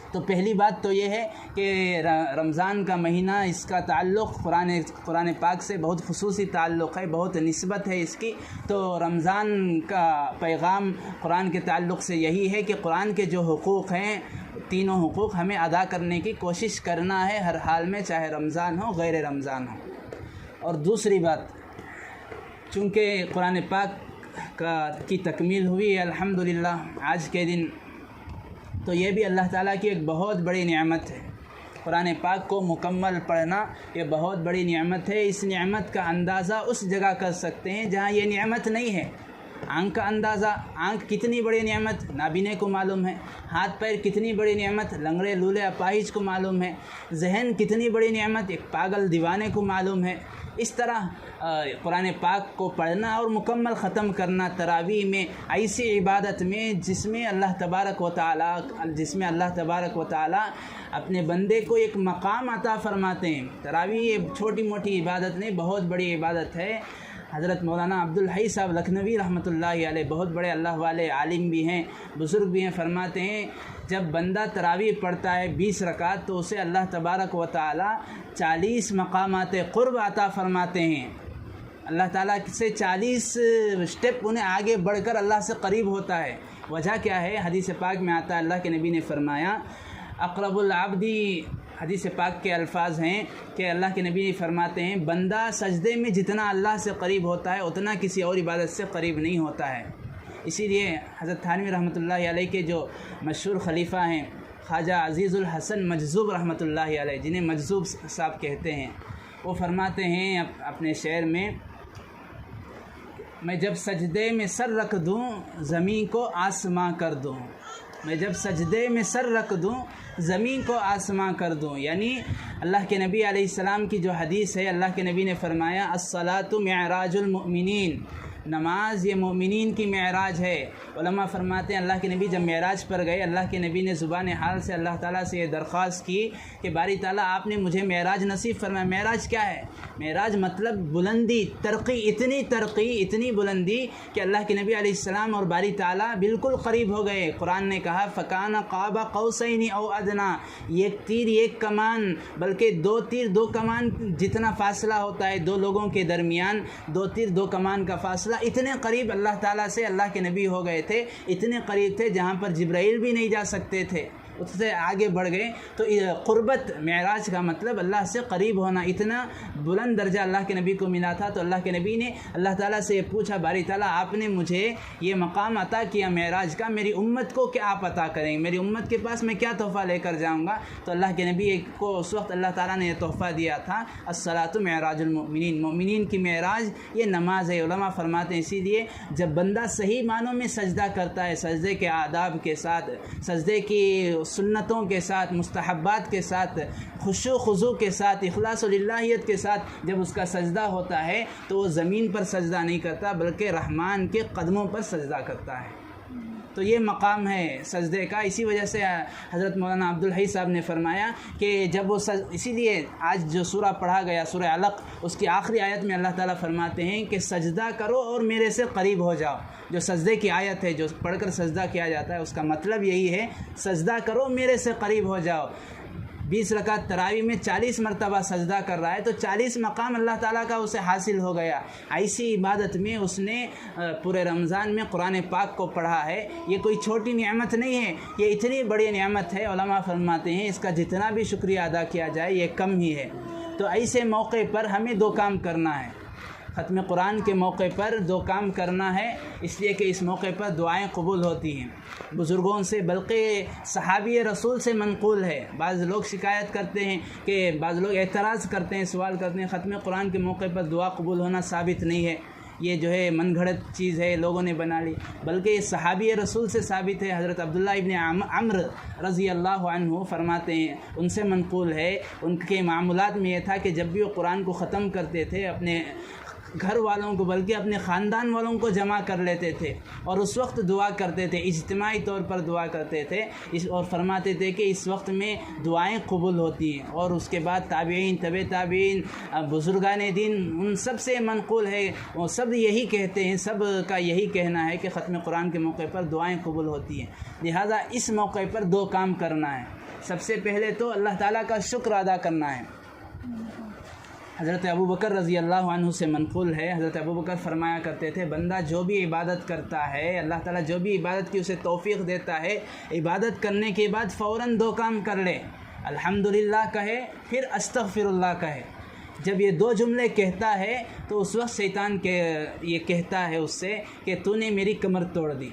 तो पहली बात तो ये है कि रमज़ान का महीना, इसका ताल्लुक़ कुरान पाक से बहुत ख़ुसूसी ताल्लुक़ है, बहुत निस्बत है इसकी। तो रमज़ान का पैगाम कुरान के ताल्लुक़ से यही है कि कुरान के जो हुकूक़ हैं, तीनों हुकूक़ हमें अदा करने की कोशिश करना है हर हाल में, चाहे रमज़ान हो गैर रमज़ान हो। और दूसरी बात, चूँकि कुरान पाक की तकमील हुई है अल्हम्दुलिल्लाह आज के दिन, तो ये भी अल्लाह ताला की एक बहुत बड़ी नेमत है। कुरान पाक को मुकम्मल पढ़ना ये बहुत बड़ी नेमत है। इस नेमत का अंदाज़ा उस जगह कर सकते हैं जहाँ ये नेमत नहीं है। आँख का अंदाज़ा, आँख कितनी बड़ी नेमत नाबीने को मालूम है, हाथ पैर कितनी बड़ी नेमत लंगड़े लूले अपाहिज को मालूम है, जहन कितनी बड़ी नेमत एक पागल दीवाने को मालूम है। इस तरह कुरान पाक को पढ़ना और मुकम्मल ख़त्म करना तरावीह में, ऐसी इबादत में जिसमें अल्लाह तबारक व तआला अपने बंदे को एक मकाम अता फरमाते हैं। तरावीह ये छोटी मोटी इबादत नहीं, बहुत बड़ी इबादत है। हज़रत मौलाना अब्दुल हई साहब लखनवी रहमतुल्लाहि अलैह, बहुत बड़े अल्लाह वाले आलिम भी हैं, बुज़ुर्ग भी हैं, फरमाते हैं जब बंदा तरावीह पढ़ता है 20 रकात तो उसे अल्लाह तबारक व तआला 40 मकामात क़ुर्ब अता फरमाते हैं। अल्लाह ताला से 40 स्टेप उन्हें आगे बढ़कर अल्लाह से करीब होता है। वजह क्या है? हदीस पाक में आता है, अल्लाह के नबी ने फरमाया अक़रबुल अब्दी, हदीस पाक के अल्फाज हैं कि अल्लाह के नबी फरमाते हैं बंदा सजदे में जितना अल्लाह से करीब होता है उतना किसी और इबादत से करीब नहीं होता है। इसीलिए हज़रत थानवी रहमतुल्लाहि अलैह के जो मशहूर खलीफ़ा हैं ख्वाजा अज़ीज़ुल हसन मजज़ूब रहमतुल्लाहि अलैह, जिन्हें मजज़ूब साहब कहते हैं, वो फरमाते हैं अपने शेर में, मैं जब सजदे में सर रख दूँ ज़मीन को आसमां कर दूँ, मैं जब सजदे में सर रख दूँ ज़मीन को आसमां कर दूँ। यानी अल्लाह के नबी अलैहिस्सलाम की जो हदीस है, अल्लाह के नबी ने फरमाया अस्सलातु मिअराजुल मुमिनीन, नमाज ये मोमिनीन की मेराज है। उलमा फरमाते हैं अल्लाह के नबी जब मेराज पर गए, अल्लाह के नबी ने ज़ुबान हाल से अल्लाह ताला से ये दरख्वास्त की कि बारी ताला आपने मुझे मेराज नसीब फरमाया। मेराज क्या है? मेराज मतलब बुलंदी, तरक्की, इतनी बुलंदी कि अल्लाह के नबी अलैहिस्सलाम और बारी ताला बिल्कुल करीब हो गए। कुरान ने कहा फ़काना क़ाब क़ौसैन औ अदना, एक तीर एक कमान, बल्कि 2 तीर 2 कमान जितना फ़ासला होता है दो लोगों के दरमियान, 2 तीर 2 कमान का फ़ासला, इतने करीब अल्लाह ताला से अल्लाह के नबी हो गए थे। इतने करीब थे जहाँ पर जिब्राइल भी नहीं जा सकते थे, उससे आगे बढ़ गए। तो क़ुर्बत, मेराज का मतलब अल्लाह से करीब होना, इतना बुलंद दर्जा अल्लाह के नबी को मिला था। तो अल्लाह के नबी ने अल्लाह ताला से पूछा, बारी ताला आपने मुझे ये मकाम अता किया मेराज का, मेरी उम्मत को क्या आप अता करेंगे? मेरी उम्मत के पास मैं क्या तोहफ़ा लेकर जाऊँगा? तो अल्लाह के नबी को उस वक्त अल्लाह ताला ने यह तोहफ़ा दिया था, अस्सलातु मिअराजुल मुमिनीन, मोमिनीन की मेराज ये नमाज है। उलमा फरमाते हैं इसीलिए जब बंदा सही मानों में सजदा करता है, सजदे के आदाब के साथ, सजदे की सुन्नतों के साथ, मुस्तहब्बात के साथ, खुशू खुजू के साथ, इखलास और लिल्लाहियत के साथ जब उसका सजदा होता है तो वो ज़मीन पर सजदा नहीं करता बल्कि रहमान के कदमों पर सजदा करता है। तो ये मकाम है सजदे का। इसी वजह से हज़रत मौलाना अब्दुल हई साहब ने फरमाया कि जब वो इसीलिए आज जो सूरा पढ़ा गया सूरा अलक़, उसकी आखिरी आयत में अल्लाह ताला फरमाते हैं कि सजदा करो और मेरे से करीब हो जाओ। जो सजदे की आयत है, जो पढ़कर सजदा किया जाता है, उसका मतलब यही है सजदा करो मेरे से करीब हो जाओ। 20 रकात तरावी में 40 मरतबा सजदा कर रहा है तो 40 मकाम अल्लाह ताला का उसे हासिल हो गया। ऐसी इबादत में उसने पूरे रमज़ान में कुरान पाक को पढ़ा है। ये कोई छोटी नेमत नहीं है, ये इतनी बड़ी नेमत है। उलमा फरमाते हैं इसका जितना भी शुक्रिया अदा किया जाए ये कम ही है। तो ऐसे मौके पर हमें 2 काम करना है। ख़त्म कुरान के मौके पर दो काम करना है, इसलिए कि इस मौके पर दुआएं कबूल होती हैं बुज़ुर्गों से, बल्कि सहाबी रसूल से मनक़ूल है। बाज़ लोग शिकायत करते हैं कि बाज़ लोग एतराज़ करते हैं, सवाल करते हैं ख़त्म कुरान के मौके पर दुआ कबूल होना साबित नहीं है, ये जो है मनगढ़ंत चीज़ है, लोगों ने बना ली, बल्कि सहाबी रसूल से साबित है। हज़रत अब्दुल्ला इब्न अम्र रज़ी अल्लाह अन्हु फरमाते हैं, उनसे मनक़ूल है, उनके मामूलात में यह था कि जब भी वो कुरान को ख़त्म करते थे अपने घर वालों को बल्कि अपने ख़ानदान वालों को जमा कर लेते थे और उस वक्त दुआ करते थे, इज्तिमाई तौर पर दुआ करते थे और फरमाते थे कि इस वक्त में दुआएं कबूल होती हैं। और उसके बाद ताबीन, तबे ताबीन, बुज़ुर्गान दीन, उन सब से मनक़ूल है, वो सब यही कहते हैं, सब का यही कहना है कि ख़त्म कुरान के मौके पर दुआएं कबूल होती हैं। लिहाजा इस मौके पर दो काम करना है। सबसे पहले तो अल्लाह ताला का शुक्र अदा करना है। हज़रत अबू बकर रज़ी अल्लाह अन्हु से मनक़ूल है, हज़रत अबू बकर फरमाया करते थे, बंदा जो भी इबादत करता है, अल्लाह ताला जो भी इबादत की उसे तौफ़ीक़ देता है, इबादत करने के बाद फ़ौरन दो काम कर ले, अल्हम्दुलिल्लाह कहे, फिर अस्तग़फ़िरुल्लाह कहे। जब ये दो जुमले कहता है तो उस वक्त शैतान के ये कहता है उससे कि तूने मेरी कमर तोड़ दी।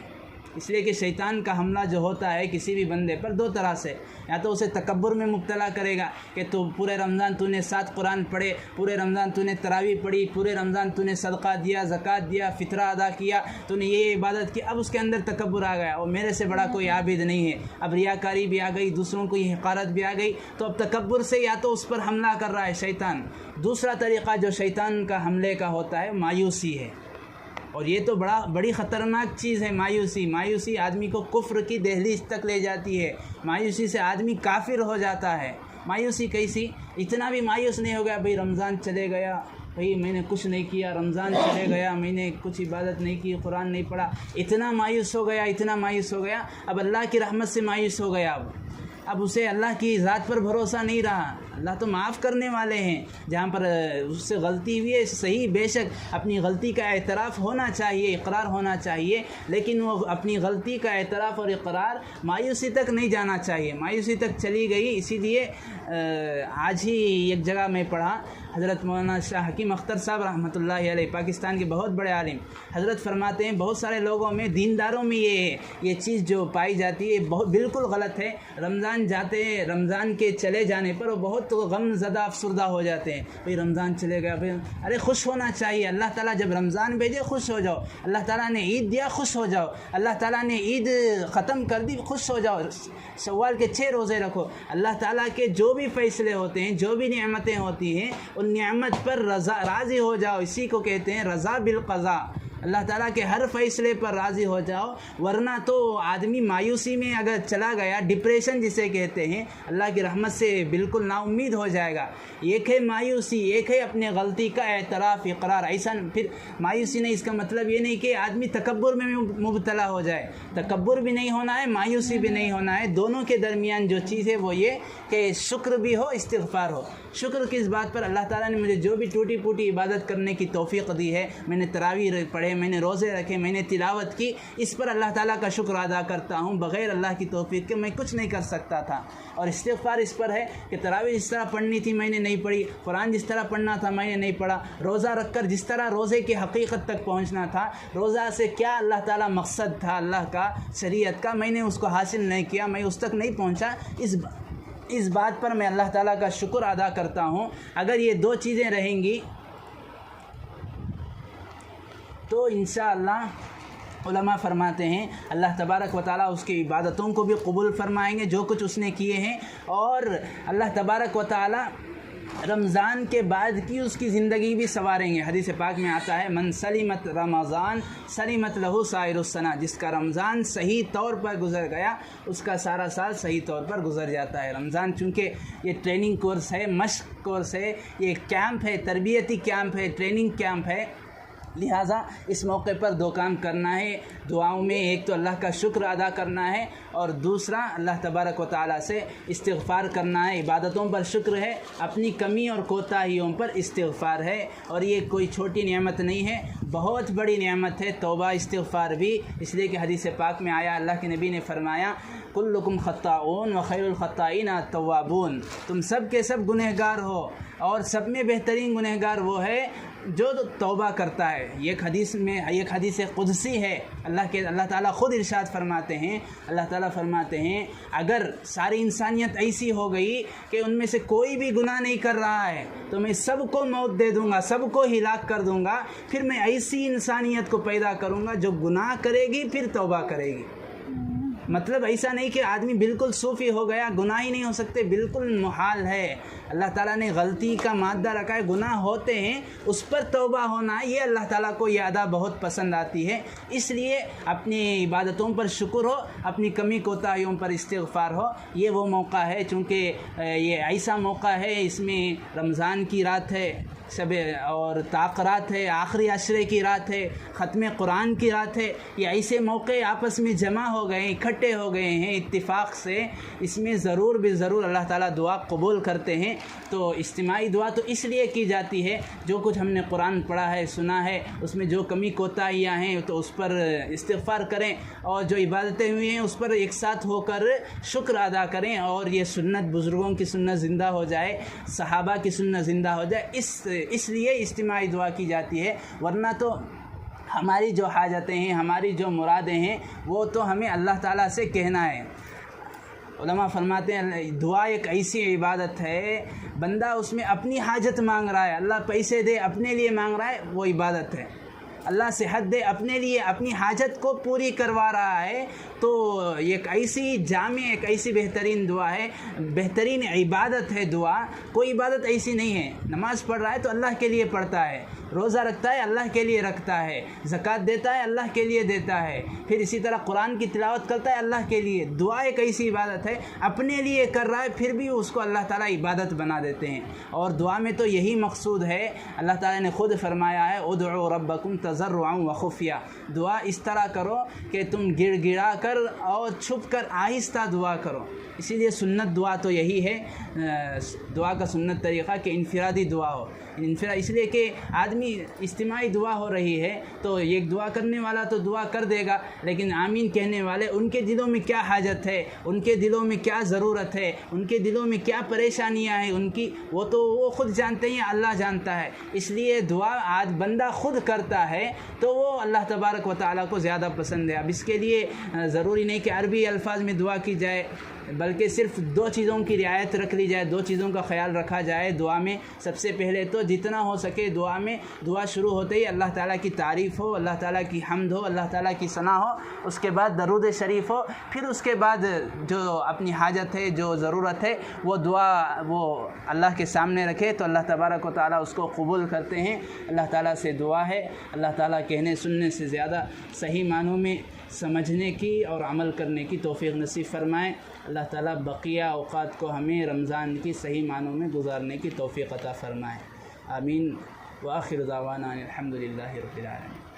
इसलिए कि शैतान का हमला जो होता है किसी भी बंदे पर दो तरह से, या तो उसे तकब्बुर में मुब्तला करेगा कि तू पूरे रमज़ान तूने 7 कुरान पढ़े, पूरे रमज़ान तूने तरावी पढ़ी, पूरे रमज़ान तूने सदका दिया, ज़कात दिया, फ़ितरा अदा किया, तूने ये इबादत की, अब उसके अंदर तकब्बुर आ गया और मेरे से बड़ा कोई आबिद नहीं है, अब रियाकारी भी आ गई, दूसरों की हक़ारत भी आ गई, तो अब तकब्बुर से या तो उस पर हमला कर रहा है शैतान। दूसरा तरीक़ा जो शैतान का हमले का होता है मायूसी है, और ये तो बड़ी ख़तरनाक चीज़ है मायूसी। मायूसी आदमी को कुफ्र की दहलीज तक ले जाती है, मायूसी से आदमी काफिर हो जाता है। मायूसी कैसी? इतना भी मायूस नहीं हो गया भाई रमज़ान चले गया, भाई मैंने कुछ नहीं किया, रमज़ान चले गया, मैंने कुछ इबादत नहीं की, कुरान नहीं पढ़ा, इतना मायूस हो गया, इतना मायूस हो गया, अब अल्लाह की रहमत से मायूस हो गया। अब उसे अल्लाह की ज़ात पर भरोसा नहीं रहा। अल्लाह तो माफ़ करने वाले हैं, जहाँ पर उससे गलती हुई है सही, बेशक अपनी गलती का एतराफ़ होना चाहिए, इकरार होना चाहिए, लेकिन वो अपनी गलती का एतराफ़ और इकरार मायूसी तक नहीं जाना चाहिए, मायूसी तक चली गई। इसीलिए आज ही एक जगह मैं पढ़ा, हज़रत मौलाना शाह हकीम अख्तर साहब रहमतुल्लाहि अलैह, पाकिस्तान के बहुत बड़े आलिम, हज़रत फरमाते हैं बहुत सारे लोगों में, दीनदारों में ये चीज़ जो पाई जाती है बहुत बिल्कुल गलत है। रमज़ान जाते हैं, रमज़ान के चले जाने पर वो बहुत गम ज़दा अफसरदा हो जाते हैं, भाई रमज़ान चले गया, भाई अरे खुश होना चाहिए। अल्लाह ताला जब रमज़ान भेजे खुश हो जाओ, अल्लाह ताला ने ईद दिया खुश हो जाओ, अल्लाह ताला ने ईद ख़त्म कर दी खुश हो जाओ, शव्वाल के 6 रोज़े रखो। अल्लाह ताला के जो भी फ़ैसले होते हैं, जो भी नेमतें होती हैं, उन नेमत पर राज़ी हो जाओ, इसी को कहते हैं रज़ा बिल क़ज़ा। अल्लाह ताला के हर फैसले पर राज़ी हो जाओ, वरना तो आदमी मायूसी में अगर चला गया, डिप्रेशन जिसे कहते हैं, अल्लाह की रहमत से बिल्कुल नाउम्मीद हो जाएगा। एक है मायूसी, एक है अपने गलती का एतराफ़, इकरार। ऐसा फिर मायूसी नहीं, इसका मतलब ये नहीं कि आदमी तकब्बुर में मुब्तला हो जाए, तकब्बुर भी नहीं होना है, मायूसी भी नहीं होना है। दोनों के दरमियान जो चीज़ है वो ये कि शुक्र भी हो, इस्तिग़फ़ार हो। शुक्र किस बात पर? अल्लाह ताला ने मुझे जो भी टूटी फूटी इबादत करने की तौफ़ीक़ दी है, मैंने तरावी पढ़े, मैंने रोज़े रखे, मैंने तिलावत की, इस पर अल्लाह ताला का शुक्र अदा करता हूँ। बग़ैर अल्लाह की तौफ़ीक़ के मैं कुछ नहीं कर सकता था। और इस्तिग़फ़ार इस पर है कि तरावी जिस तरह पढ़नी थी मैंने नहीं पढ़ी, कुरान जिस तरह पढ़ना था मैंने नहीं पढ़ा, रोज़ा रख कर जिस तरह रोज़े की हकीकत तक पहुँचना था, रोज़ा से क्या अल्लाह ताला मकसद था अल्लाह का, शरीयत का, मैंने उसको हासिल नहीं किया, मैं उस तक नहीं पहुँचा। इस बात पर मैं अल्लाह ताला का शुक्र अदा करता हूँ। अगर ये दो चीज़ें रहेंगी तो इंशाअल्लाह उलमा फरमाते हैं अल्लाह तबारक व तआला उसकी इबादतों को भी कबूल फरमाएंगे जो कुछ उसने किए हैं, और अल्लाह तबारक व तआला रमज़ान के बाद की उसकी ज़िंदगी भी संवारेंगे। हदीस पाक में आता है, मन सलिमत रमज़ान सलिमत लहू साइरुस्सना, जिसका रमज़ान सही तौर पर गुज़र गया उसका सारा साल सही तौर पर गुज़र जाता है। रमज़ान चूँकि ये ट्रेनिंग कोर्स है, मश्क कोर्स है, ये कैंप है, तरबियती कैंप है, ट्रेनिंग कैंप है, लिहाजा इस मौके पर दो काम करना है दुआओं में। एक तो अल्लाह का शुक्र अदा करना है, और दूसरा अल्लाह तबारक व तआला से इस्तिग़फ़ार करना है। इबादतों पर शुक्र है, अपनी कमी और कोताहियों पर इस्तिग़फ़ार है, और ये कोई छोटी नेमत नहीं है, बहुत बड़ी नेमत है तौबा इस्तिग़फ़ार भी। इसलिए कि हदीस पाक में आया, अल्लाह के नबी ने फरमाया, कुल्लुकुम ख़त्ताऊन व खैरुल ख़त्ताईन अत-तव्वाबून, तुम सब के सब गुनहगार हो और सब में बेहतरीन गुनहगार वो है जो तौबा करता है, ये हदीस में एक हदीस कुदसी है, अल्लाह ताला ख़ुद इरशाद फरमाते हैं, अल्लाह ताला फरमाते हैं अगर सारी इंसानियत ऐसी हो गई कि उनमें से कोई भी गुनाह नहीं कर रहा है तो मैं सबको मौत दे दूँगा, सबको हिलाक कर दूँगा, फिर मैं ऐसी इंसानियत को पैदा करूँगा जो गुनाह करेगी फिर तौबा करेगी। मतलब ऐसा नहीं कि आदमी बिल्कुल सूफ़ी हो गया, गुनाह ही नहीं हो सकते, बिल्कुल मुहाल है। अल्लाह ताला ने गलती का मादा रखा है, गुनाह होते हैं, उस पर तौबा होना, ये अल्लाह ताला को ये अदा बहुत पसंद आती है। इसलिए अपनी इबादतों पर शुक्र हो, अपनी कमी कोताहियों पर इस्तिग़फ़ार हो। ये वो मौका है, चूँकि ये ऐसा मौका है, इसमें रमज़ान की रात है, शब और ताक़रात है, आखिरी अशरे की रात है, ख़त्म कुरान की रात है। ये ऐसे मौके आपस में जमा हो गए, इकट्ठे हो गए हैं इत्तिफ़ाक़ से, इसमें ज़रूर ज़रूर अल्लाह ताला दुआ कबूल करते हैं। तो इज्तिमाई दुआ तो इसलिए की जाती है, जो कुछ हमने कुरान पढ़ा है, सुना है, उसमें जो कमी कोताहियाँ हैं तो उस पर इस्तिग़फ़ार करें, और जो इबादतें हुई हैं उस पर एक साथ होकर शुक्र अदा करें, और ये सुन्नत, बुज़ुर्गों की सुन्नत ज़िंदा हो जाए, सहाबा की सुन्नत ज़िंदा हो जाए, इसलिए इज्तिमाई दुआ की जाती है। वरना तो हमारी जो हाजतें हैं, हमारी जो मुरादें हैं, वो तो हमें अल्लाह ताला से कहना है। उलमा फरमाते हैं दुआ एक ऐसी इबादत है, बंदा उसमें अपनी हाजत मांग रहा है, अल्लाह पैसे दे अपने लिए मांग रहा है, वो इबादत है। अल्लाह सेहत दे अपने लिए, अपनी हाजत को पूरी करवा रहा है, तो एक ऐसी जामी, एक ऐसी बेहतरीन दुआ है, बेहतरीन इबादत है दुआ। कोई इबादत ऐसी नहीं है, नमाज़ पढ़ रहा है तो अल्लाह के लिए पढ़ता है, रोज़ा रखता है अल्लाह के लिए रखता है, ज़कात देता है अल्लाह के लिए देता है, फिर इसी तरह कुरान की तिलावत करता है अल्लाह के लिए। दुआ एक ऐसी इबादत है, अपने लिए कर रहा है फिर भी उसको अल्लाह ताला इबादत बना देते हैं। और दुआ में तो यही मकसूद है, अल्लाह ताला ने ख़ुद फरमाया है उदउ रब्बकुम तज़र्रुअन व खुफ़िया, दुआ इस तरह करो कि तुम गिड़गिड़ा कर और छुप कर आहिस्ता दुआ करो। इसीलिए सुन्नत दुआ तो यही है, दुआ का सुन्नत तरीक़ा कि इनफरादी दुआ हो। इसलिए कि आदमी इज्तिमाई दुआ हो रही है तो एक दुआ करने वाला तो दुआ कर देगा, लेकिन आमीन कहने वाले, उनके दिलों में क्या हाजत है, उनके दिलों में क्या ज़रूरत है, उनके दिलों में क्या परेशानियां हैं उनकी, वो तो वो ख़ुद जानते हैं, अल्लाह जानता है। इसलिए दुआ आज बंदा ख़ुद करता है तो वो अल्लाह तबारक व तआला को ज़्यादा पसंद है। अब इसके लिए ज़रूरी नहीं कि अरबी अल्फाज में दुआ की जाए, बल्कि सिर्फ दो चीज़ों की रियायत रख ली जाए, दो चीज़ों का ख्याल रखा जाए दुआ में। सबसे पहले तो जितना हो सके दुआ में, दुआ शुरू होते ही अल्लाह ताला की तारीफ़ हो, अल्लाह ताला की हम्द हो, अल्लाह ताला की सना हो, उसके बाद दरूद शरीफ हो, फिर उसके बाद जो अपनी हाजत है, जो ज़रूरत है, वो दुआ वो अल्लाह के सामने रखे तो अल्लाह तबारक व तआला उसको कबूल करते हैं। अल्लाह ताला से दुआ है, अल्लाह ताला कहने सुनने से ज़्यादा सही मानों में समझने की और अमल करने की तौफ़ीक़ नसीब फ़रमाएँ। अल्लाह ताला बक़िया औक़ात को हमें रमज़ान की सही मानों में गुजारने की तौफ़ीक़ अता फ़रमाए। आमीन व आखिर दावाना अल्हम्दुलिल्लाहि रब्बिल आलमीन।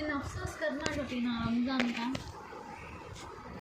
अफसोस करना रमज़ान का।